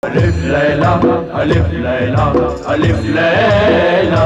अलिफ लैला अलिफ लैला अलिफ लैला।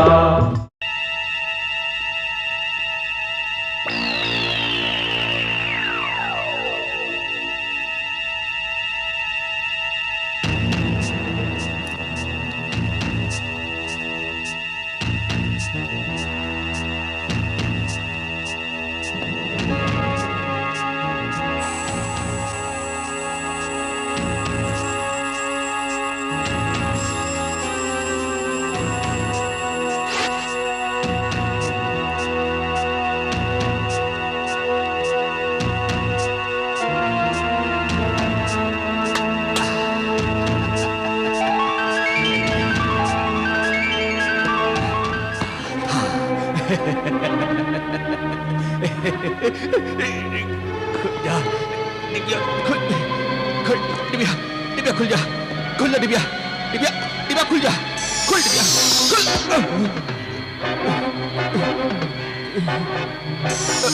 डिबिया खुल जा, खुल जा डिबिया, डिबिया डिबिया खुल जा, खुल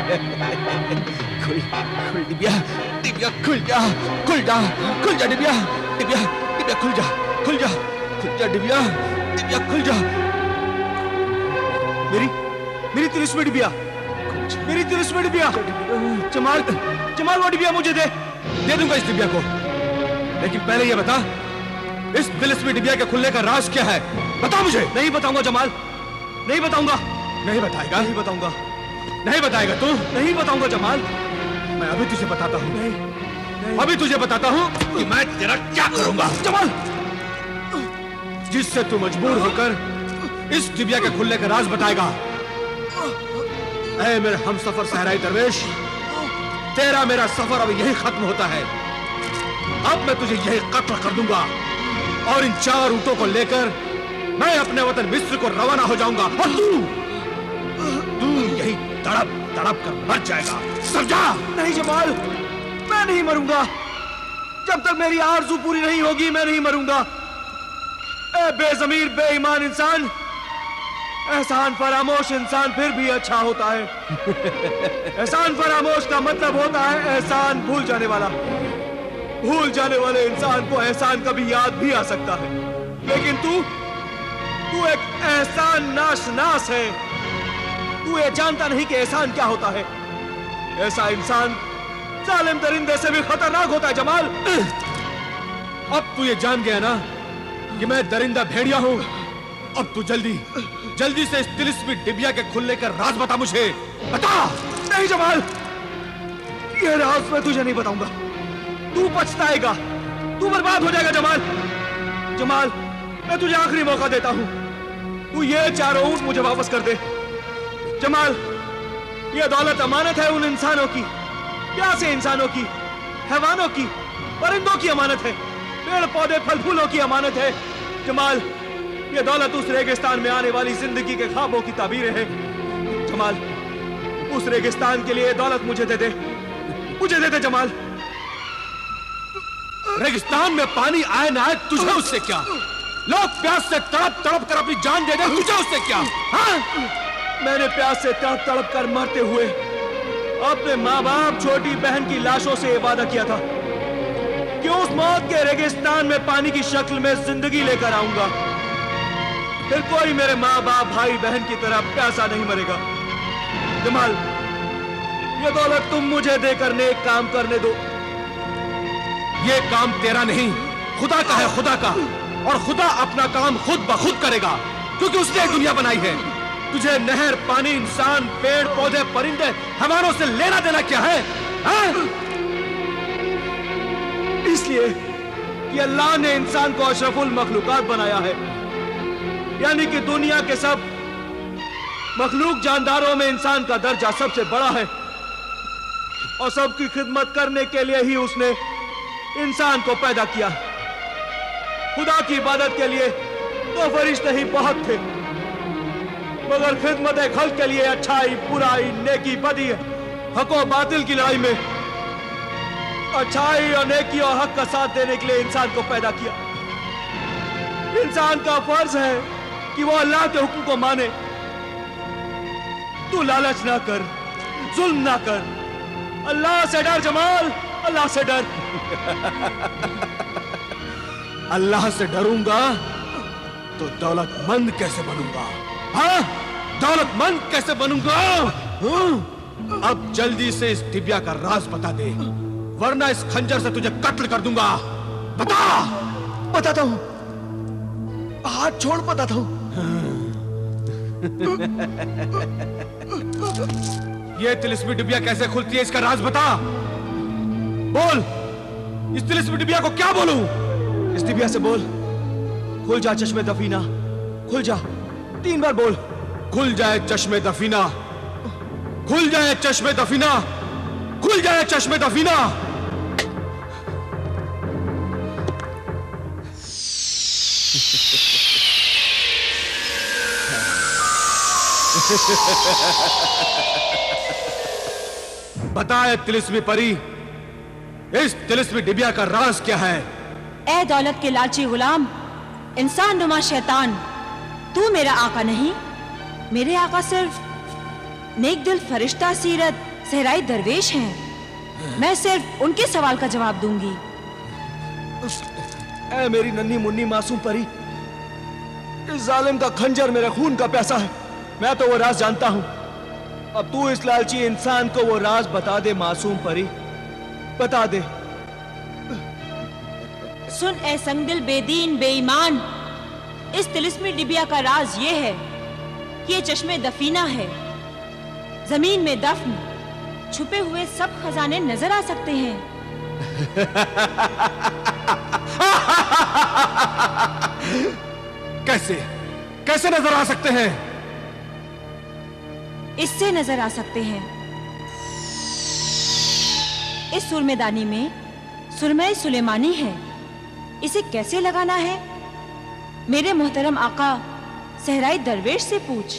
डिबिया, खुल खुल डिबिया, डिबिया खुल जा, खुल जा, खुल जा डिबिया, डिबिया डिबिया खुल जा, खुल जा, खुल जा डिबिया, डिबिया खुल जा। मेरी मेरी तिलिस्मी डिबिया, मेरी तिलिस्मी डिबिया। जमाल जमाल वो डिबिया मुझे दे दूंगा इस डिबिया को, लेकिन पहले ये बता इस तिलिस्मी डिबिया के खुलने का राज क्या है, बता मुझे। नहीं बताऊंगा जमाल, नहीं बताऊंगा। नहीं बताएगा? नहीं बताऊंगा। नहीं बताएगा तू? नहीं बताऊंगा जमाल। मैं अभी तुझे बताता हूँ, नहीं अभी तुझे बताता हूँ कि मैं तेरा क्या करूंगा। जमाल, जिससे तू मजबूर होकर इस डिबिया के खुलने का राज बताएगा। ऐ मेरे हमसफर सहराई दरवेश, तेरा मेरा सफर अब यही खत्म होता है। अब मैं तुझे यही कत्ल कर दूंगा और इन 4 ऊंटों को लेकर मैं अपने वतन मिस्र को रवाना हो जाऊंगा और तू यही तड़प तड़प कर मर जाएगा, समझा? नहीं जमाल, मैं नहीं मरूंगा। जब तक मेरी आरज़ू पूरी नहीं होगी मैं नहीं मरूंगा। ए बेज़मीर बेईमान इंसान, एहसान फरामोश इंसान फिर भी अच्छा होता है। एहसान फरामोश का मतलब होता है एहसान भूल जाने वाला। भूल जाने वाले इंसान को एहसान कभी याद भी आ सकता है, लेकिन तू एक एहसान नाश है। तू ये जानता नहीं कि एहसान क्या होता है। ऐसा इंसान जालिम दरिंदे से भी खतरनाक होता है जमाल। अब तू ये जान गया ना कि मैं दरिंदा भेड़िया हूं। अब तू जल्दी से इस तिलिस्मी डिबिया के खुलने का राज बता मुझे, बता। नहीं जमाल, ये राज मैं तुझे नहीं बताऊंगा। तू पछताएगा, तू बर्बाद हो जाएगा जमाल। जमाल, मैं तुझे आखिरी मौका देता हूं, तू ये 4 ऊंट मुझे वापस कर दे। जमाल, ये दौलत अमानत है उन इंसानों की, प्यासे इंसानों की, हैवानों की, परिंदों की अमानत है, पेड़ पौधे फल फूलों की अमानत है। जमाल, ये दौलत उस रेगिस्तान में आने वाली जिंदगी के ख्वाबों की ताबीरें हैं। जमाल, उस रेगिस्तान के लिए दौलत मुझे दे दे, मुझे दे दे जमाल। रेगिस्तान में पानी आए ना आए तुझे उससे क्या? लोग प्यास से तड़प तड़प कर अपनी जान दे दे, तुझे उससे क्या? हाँ? मैंने प्यास से तड़प तड़प कर मरते हुए अपने माँ बाप छोटी बहन की लाशों से ये वादा किया था कि उस मौत के रेगिस्तान में पानी की शक्ल में जिंदगी लेकर आऊंगा। फिर कोई मेरे माँ बाप भाई बहन की तरह प्यासा नहीं मरेगा। जमाल, ये दौलत तुम मुझे देकर नेक काम करने दो। ये काम तेरा नहीं, खुदा का है, खुदा का। और खुदा अपना काम खुद ब खुद करेगा, क्योंकि उसने एक दुनिया बनाई है। तुझे नहर, पानी, इंसान, पेड़ पौधे, परिंदे, हैवानों से लेना देना क्या है? इसलिए कि अल्लाह ने इंसान को अशरफुल मखलूकात बनाया है, यानी कि दुनिया के सब मखलूक जानदारों में इंसान का दर्जा सबसे बड़ा है। और सबकी खिदमत करने के लिए ही उसने इंसान को पैदा किया। खुदा की इबादत के लिए तो फरिश्ते ही बहुत थे, मगर खिदमत खल्क के लिए अच्छाई, बुराई, नेकी, बदी, हक और बातिल की लड़ाई में अच्छाई और नेकी और हक का साथ देने के लिए इंसान को पैदा किया। इंसान का फर्ज है कि वो अल्लाह के हुक्म को माने। तू लालच ना कर, जुल्म ना कर, अल्लाह से डर जमाल, अल्लाह से डर। अल्लाह से डरूंगा तो दौलतमंद कैसे बनूंगा? हाँ, दौलतमंद कैसे बनूंगा? हाँ? अब जल्दी से इस दिव्या का राज बता दे, वरना इस खंजर से तुझे कत्ल कर दूंगा। बता। बताता हूं, हाथ छोड़, बताता हूं। ये तिलिस्मी डिबिया कैसे खुलती है, इसका राज बता। बोल, इस तिलिस्मी डिबिया को क्या बोलूं? इस डिबिया से बोल, खुल जा चश्मे दफीना, खुल जा। 3 बार बोल, खुल जाए चश्मे दफीना, खुल जाए चश्मे दफीना, खुल जाए चश्मे दफीना। बताए तिलिस्मी परी, इस तिलिस्मी डिबिया का राज क्या है? ए दौलत के लालची गुलाम, इंसान नुमा शैतान, तू मेरा आका नहीं। मेरे आका सिर्फ नेक दिल फरिश्ता सीरत सहराई दरवेश हैं। मैं सिर्फ उनके सवाल का जवाब दूंगी। ए मेरी नन्ही मुन्नी मासूम परी, इस जालिम का खंजर मेरे खून का प्यासा है। मैं तो वो राज जानता हूं। अब तू इस लालची इंसान को वो राज बता दे मासूम परी, बता दे। सुन ए संगदिल बेदीन बेईमान, इस तिलिस्मी डिबिया का राज ये है कि ये चश्मे दफीना है। जमीन में दफन छुपे हुए सब खजाने नजर आ सकते हैं। कैसे कैसे नजर आ सकते हैं? इससे नजर आ सकते हैं। इस सुरमेदानी में सुरमे सुलेमानी है। इसे कैसे लगाना है, मेरे मोहतरम आका सहराई दरवेश से पूछ।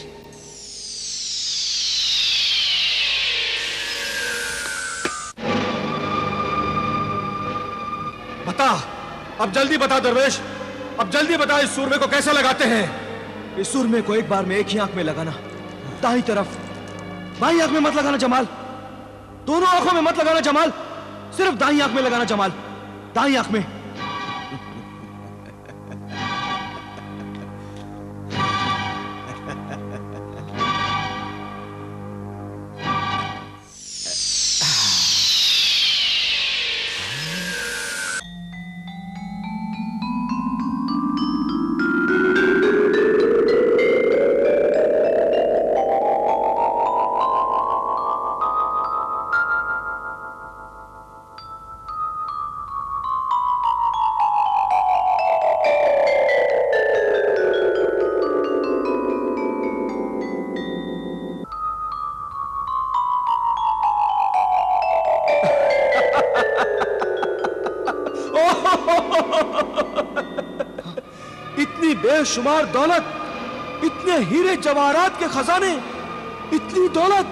बता, अब जल्दी बता दरवेश, अब जल्दी बता, इस सूरमे को कैसे लगाते हैं? इस सूरमे को एक बार में एक ही आंख में लगाना, दाईं तरफ। बाईं आंख में मत लगाना जमाल, दोनों आंखों में मत लगाना जमाल, सिर्फ दाईं आंख में लगाना जमाल, दाईं आंख में। इतनी बेशुमार दौलत, इतने हीरे जवाहरात के खजाने, इतनी दौलत,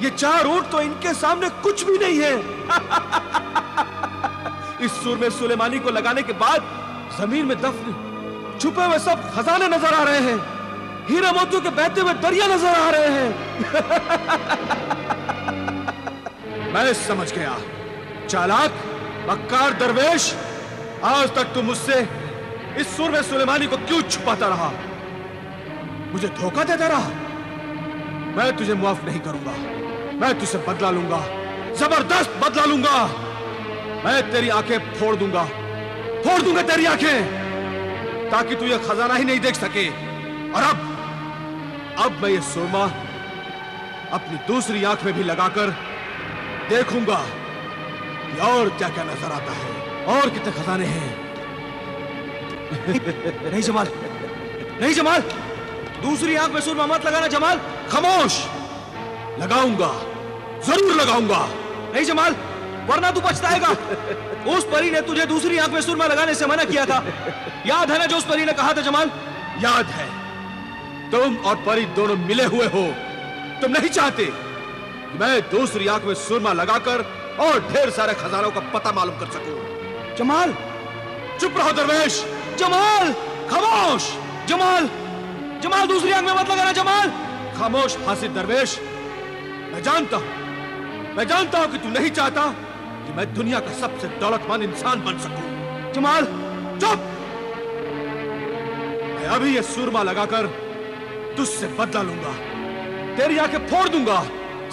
ये 4 ऊंट तो इनके सामने कुछ भी नहीं है। इस सूरमे सुलेमानी को लगाने के बाद जमीन में दफन छुपे हुए सब खजाने नजर आ रहे हैं, हीरे मोतियों के बहते हुए दरिया नजर आ रहे हैं। मैं समझ गया, चालाक मक्कार दरवेश, आज तक तू मुझसे इस सूरमे सुलेमानी को क्यों छुपाता रहा, मुझे धोखा देता रहा। मैं तुझे माफ नहीं करूंगा, मैं तुझसे बदला लूंगा, जबरदस्त बदला लूंगा। मैं तेरी आंखें फोड़ दूंगा तेरी आंखें, ताकि तू ये खजाना ही नहीं देख सके। और अब मैं ये सुरमा अपनी दूसरी आंख में भी लगाकर देखूंगा कि और क्या क्या नजर आता है, और कितने खजाने हैं। नहीं जमाल, नहीं जमाल, दूसरी आंख में सुरमा मत लगाना जमाल। खामोश, लगाऊंगा, जरूर लगाऊंगा। नहीं जमाल, वरना तू पछताएगा। उस परी ने तुझे दूसरी आंख में सुरमा लगाने से मना किया था, याद है ना जो उस परी ने कहा था जमाल? याद है। तुम और परी दोनों मिले हुए हो। तुम नहीं चाहते कि मैं दूसरी आंख में सुरमा लगाकर और ढेर सारे खजानों का पता मालूम कर सकूं। जमाल, चुप रहो दरवेश। जमाल, खामोश। जमाल, जमाल दूसरी आंख में मत लगाना जमाल। खामोश हासिद दरवेश, मैं जानता हूं कि तू नहीं चाहता कि मैं दुनिया का सबसे दौलतमंद इंसान बन सकूं। जमाल चुप। मैं अभी ये सूरमा लगाकर तुझसे बदला लूंगा, तेरी आंखें फोड़ दूंगा,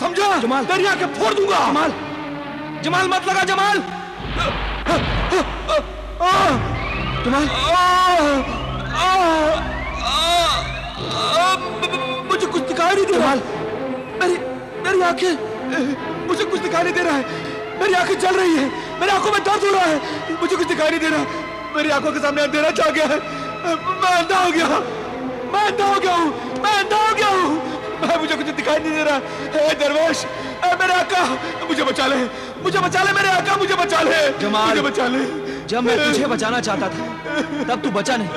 समझा? जमाल तेरी आंखें फोड़ दूंगा। जमाल मत लगा जमाल। जमाल मुझे कुछ दिखाई नहीं दे रहा। मेरी आंखें, मुझे कुछ दिखाई नहीं दे रहा है। मेरी आंखें जल रही है, मेरी आंखों में दर्द हो रहा है, मुझे कुछ दिखाई नहीं दे रहा। मेरी आंखों के सामने अंधेरा छा गया है। मैं अंधा हो गया हूँ। मुझे कुछ दिखाई नहीं दे रहा। हे दरवेश, मेरे आका मुझे बचा ले मेरे आका, मुझे बचा ले जमाल, मुझे बचा ले। जब मैं तुझे बचाना चाहता था तब तू बचा नहीं,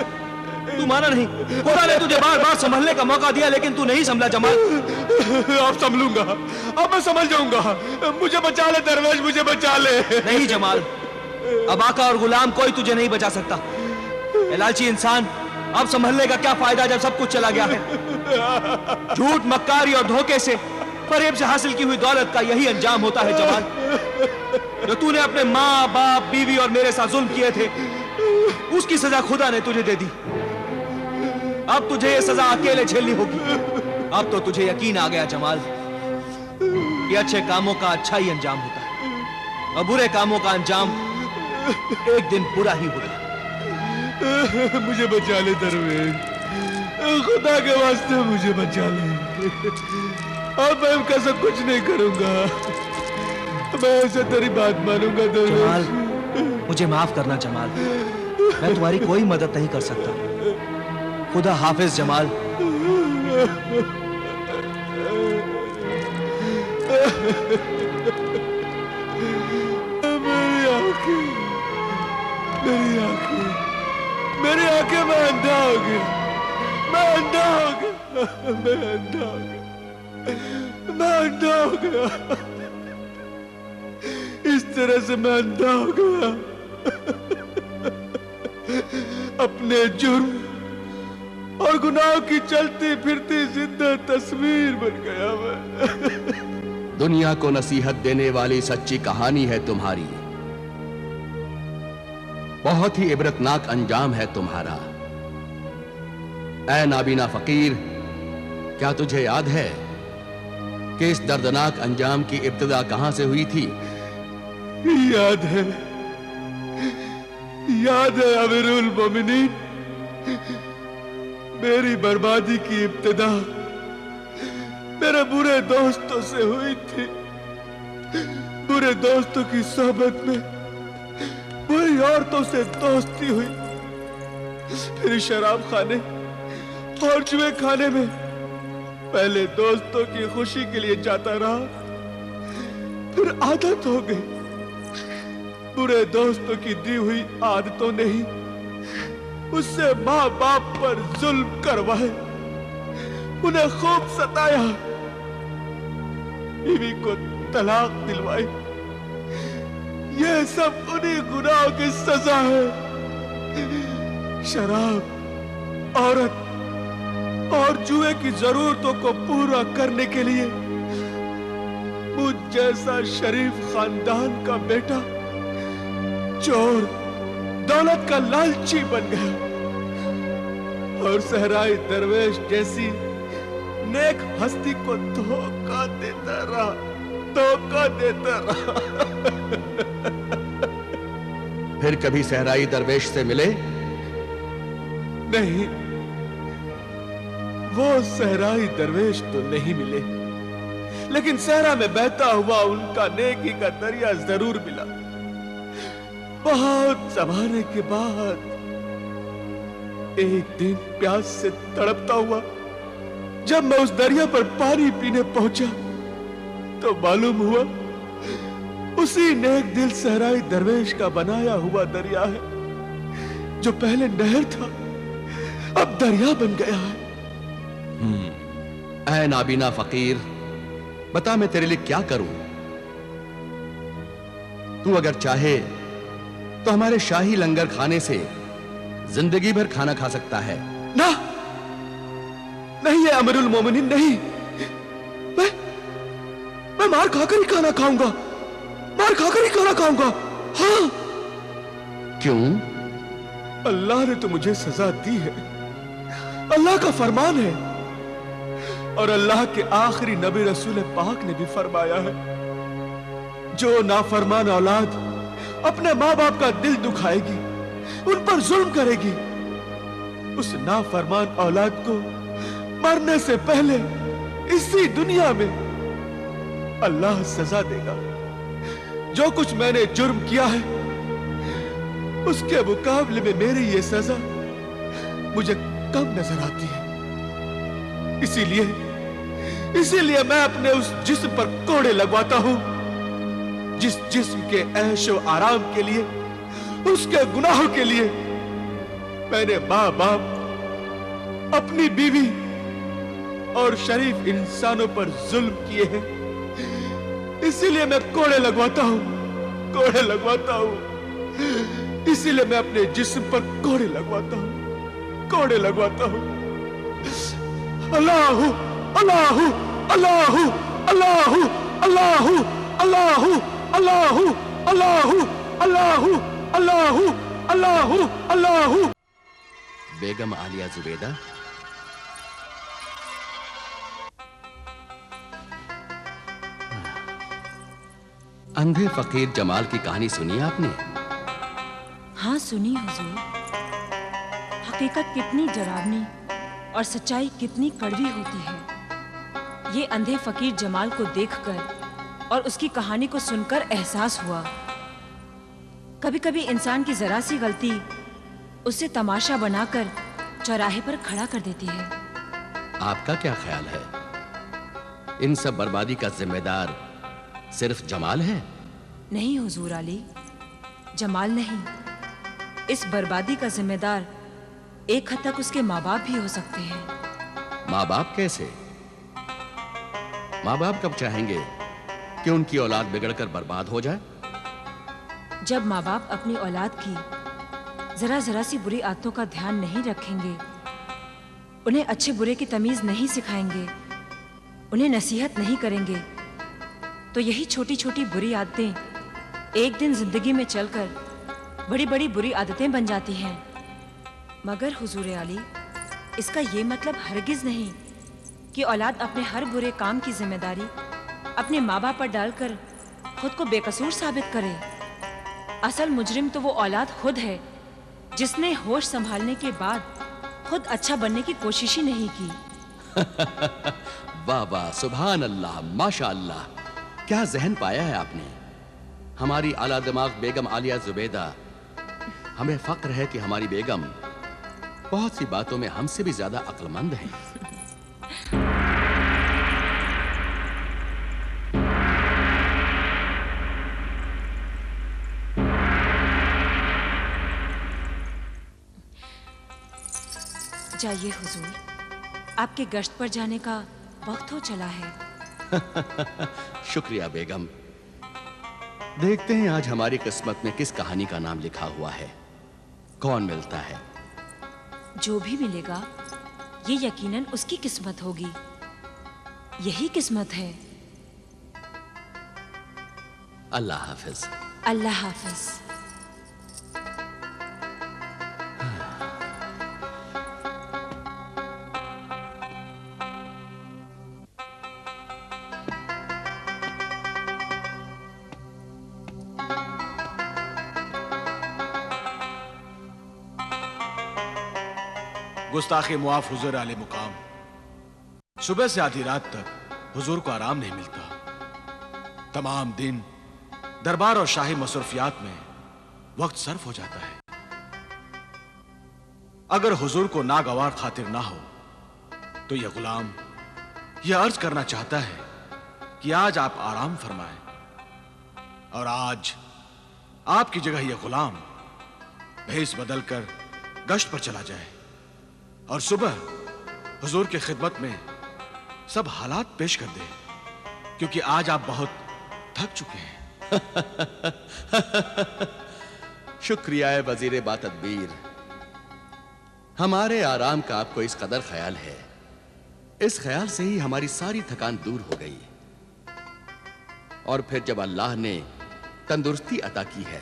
तू माना नहीं। खुदा ने तुझे बार बार संभलने का मौका दिया लेकिन तू नहीं संभला जमाल। अब संभलूंगा, अब मैं संभल जाऊंगा। मुझे बचा ले दरवेश, मुझे बचा ले। नहीं जमाल, अब आका और गुलाम कोई तुझे नहीं बचा सकता। लालची इंसान, अब संभलने का क्या फायदा जब सब कुछ चला गया है। झूठ, मक्कारी और धोखे से, फरेब से हासिल की हुई दौलत का यही अंजाम होता है जमाल। जो तूने अपने माँ बाप, बीवी और मेरे साथ जुल्म किए थे, उसकी सजा खुदा ने तुझे दे दी। अब तुझे ये सजा अकेले झेलनी होगी। अब तो तुझे यकीन आ गया जमाल कि अच्छे कामों का अच्छा ही अंजाम होता है और बुरे कामों का अंजाम एक दिन बुरा ही होता है। मुझे बचा ले दरवेश, खुदा के वास्ते मुझे बचा ले। अब मैं कैसा कुछ नहीं करूंगा, मैं ऐसे तेरी बात मानूंगा दरवेश। मुझे माफ करना जमाल, मैं तुम्हारी कोई मदद नहीं कर सकता। खुदा हाफिज जमाल। मेरी आंखें, मैं अंधा हो गया। इस तरह से मैं अंधा हो गया। अपने जुर्म और गुनाह की चलती फिरती जिंदा तस्वीर बन गया मैं। दुनिया को नसीहत देने वाली सच्ची कहानी है तुम्हारी। बहुत ही इबरतनाक अंजाम है तुम्हारा। ऐ नाबीना फकीर, क्या तुझे याद है कि इस दर्दनाक अंजाम की इब्तिदा कहां से हुई थी? याद है अमीरुल मोमिनीन, मेरी बर्बादी की इब्तिदा मेरे बुरे दोस्तों से हुई थी। बुरे दोस्तों की सोहबत में बुरी औरतों से दोस्ती हुई, फिर शराब खाने और जुए खाने में पहले दोस्तों की खुशी के लिए जाता रहा, फिर आदत हो गई। बुरे दोस्तों की दी हुई आदतों ने ही उससे माँ बाप पर जुल्म करवाए, उन्हें खूब सताया, बीवी को तलाक दिलवाई। ये सब उन्हीं गुनाहों की सजा है। शराब, औरत और जुए की जरूरतों को पूरा करने के लिए मुझ जैसा शरीफ खानदान का बेटा चोर, दौलत का लालची बन गया और सहराई दरवेश जैसी नेक हस्ती को धोखा देता रहा। फिर कभी सहराई दरवेश से मिले? नहीं, वो सहराई दरवेश तो नहीं मिले, लेकिन सहरा में बहता हुआ उनका नेकी का दरिया जरूर मिला। बहुत जमाने के बाद एक दिन प्यास से तड़पता हुआ जब मैं उस दरिया पर पानी पीने पहुंचा तो मालूम हुआ उसी नेक दिल सहराई दरवेश का बनाया हुआ दरिया है। जो पहले नहर था अब दरिया बन गया है। ऐ नाबीना फकीर, बता मैं तेरे लिए क्या करूं? तू अगर चाहे तो हमारे शाही लंगर खाने से जिंदगी भर खाना खा सकता है। ना, नहीं है अमीरुल मोमिनीन, नहीं। मैं मार खाकर ही खाना खाऊंगा, मार खाकर ही खाना खाऊंगा। हाँ। क्यों? अल्लाह ने तो मुझे सजा दी है, अल्लाह का फरमान है, और अल्लाह के आखिरी नबी रसूल पाक ने भी फरमाया है, जो नाफरमान औलाद अपने माँ बाप का दिल दुखाएगी, उन पर जुल्म करेगी, उस नाफरमान औलाद को मरने से पहले इसी दुनिया में अल्लाह सजा देगा। जो कुछ मैंने जुर्म किया है उसके मुकाबले में मेरी ये सजा मुझे कम नजर आती है। इसीलिए मैं अपने उस जिस्म पर कोड़े लगवाता हूं जिस जिस्म के ऐशो आराम के लिए, उसके गुनाहों के लिए मैंने माँ बाप, अपनी बीवी और शरीफ इंसानों पर जुल्म किए हैं। इसीलिए मैं कोड़े लगवाता हूं, कोड़े लगवाता हूं। इसीलिए मैं अपने जिस्म पर कोड़े लगवाता हूं, कोड़े लगवाता हूं। अल्लाह अल्लाह अल्लाह अल्लाह अल्लाह अल्लाह अल्लाह अल्लाह अल्लाह अल्लाह अल्लाह अल्लाह। बेगम आलिया जुबैदा, अंधे फकीर जमाल की कहानी सुनी आपने? हाँ सुनी हुजूर। हकीकत कितनी डरावनी और सच्चाई कितनी कड़वी होती है, ये अंधे फकीर जमाल को देखकर और उसकी कहानी को सुनकर एहसास हुआ। कभी-कभी इंसान की जरा सी गलती उसे तमाशा बनाकर चौराहे पर खड़ा कर देती है। आपका क्या ख्याल है? इन सब बर्बादी का जिम्मेदार सिर्फ जमाल है? नहीं हुजूर आली, जमाल नहीं। इस बर्बादी का जिम्मेदार एक हद तक उसके माँ बाप भी हो सकते हैं। माँ बाप कैसे? माँ बाप कब चाहेंगे कि उनकी औलाद बिगड़कर बर्बाद हो जाए? जब माँ बाप अपनी औलाद की जरा सी बुरी आदतों का ध्यान नहीं रखेंगे, उन्हें अच्छे बुरे की तमीज नहीं सिखाएंगे, उन्हें नसीहत नहीं करेंगे, तो यही छोटी छोटी बुरी आदतें एक दिन जिंदगी में चलकर बड़ी बड़ी बुरी आदतें बन जाती हैं। मगर हुजूर आली, इसका ये मतलब हरगिज नहीं कि औलाद अपने हर बुरे काम की जिम्मेदारी अपने माँ बाप पर डालकर खुद को बेकसूर साबित करे। असल मुजरिम तो वो औलाद खुद है जिसने होश संभालने के बाद खुद अच्छा बनने की कोशिश ही नहीं की। वाह वाह, सुभान अल्लाह, माशा अल्लाह, क्या जहन पाया है आपने। हमारी आला दिमाग बेगम आलिया जुबैदा, हमें फक्र है कि हमारी बेगम बहुत सी बातों में हमसे भी ज्यादा अक्लमंद है। जाइए हुजूर, आपके गश्त पर जाने का वक्त हो चला है। शुक्रिया बेगम। देखते हैं आज हमारी किस्मत में किस कहानी का नाम लिखा हुआ है, कौन मिलता है। जो भी मिलेगा ये यकीनन उसकी किस्मत होगी, यही किस्मत है। अल्लाह हाफिज। अल्लाह हाफिज। गुस्ताखे मुआफ हुजूर आले मुकाम, सुबह से आधी रात तक हुजूर को आराम नहीं मिलता। तमाम दिन दरबार और शाही मसरूफियात में वक्त सर्फ हो जाता है। अगर हुजूर को नागवार खातिर ना हो तो यह गुलाम यह अर्ज करना चाहता है कि आज आप आराम फरमाएं, और आज आपकी जगह यह गुलाम भेस बदलकर गश्त पर चला जाए और सुबह हुजूर की खिदमत में सब हालात पेश कर दे, क्योंकि आज आप बहुत थक चुके हैं। शुक्रिया है वजीर बातदबीर, हमारे आराम का आपको इस कदर ख्याल है इस ख्याल से ही हमारी सारी थकान दूर हो गई। और फिर जब अल्लाह ने तंदुरुस्ती अता की है,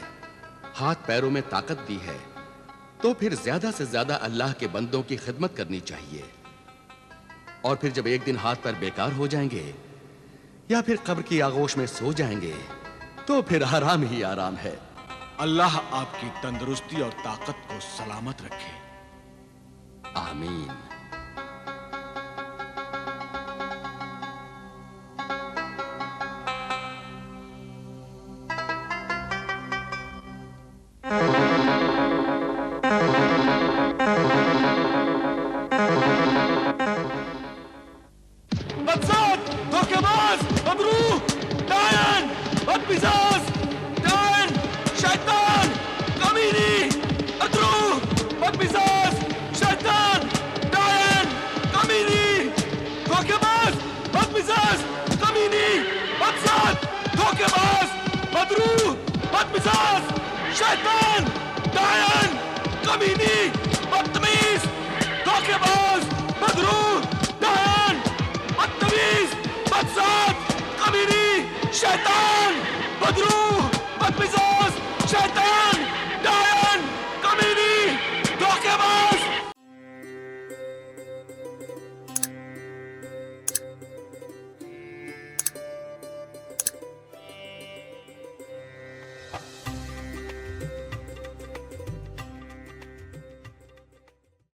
हाथ पैरों में ताकत दी है, तो फिर ज्यादा से ज्यादा अल्लाह के बंदों की खिदमत करनी चाहिए। और फिर जब एक दिन हाथ पैर बेकार हो जाएंगे या फिर कब्र की आगोश में सो जाएंगे, तो फिर आराम ही आराम है। अल्लाह आपकी तंदुरुस्ती और ताकत को सलामत रखे। आमीन। बदसात, धोखेबाज, बदरू, डायन, बदमिजाज, डायन, शैतान, कमीनी, अदरू, बदमिजाज, शैतान, डायन, कमीनी, धोखेबाज, बदमिजाज, कमीनी, बदसात, धोखेबाज, बदरू, बदमिजाज, शैतान, डायन, कमीनी, बदतमीज, धोखेबाज, बदरू, डायन, बदतमीज, बदसात, कमीनी, शैतान, बदरू,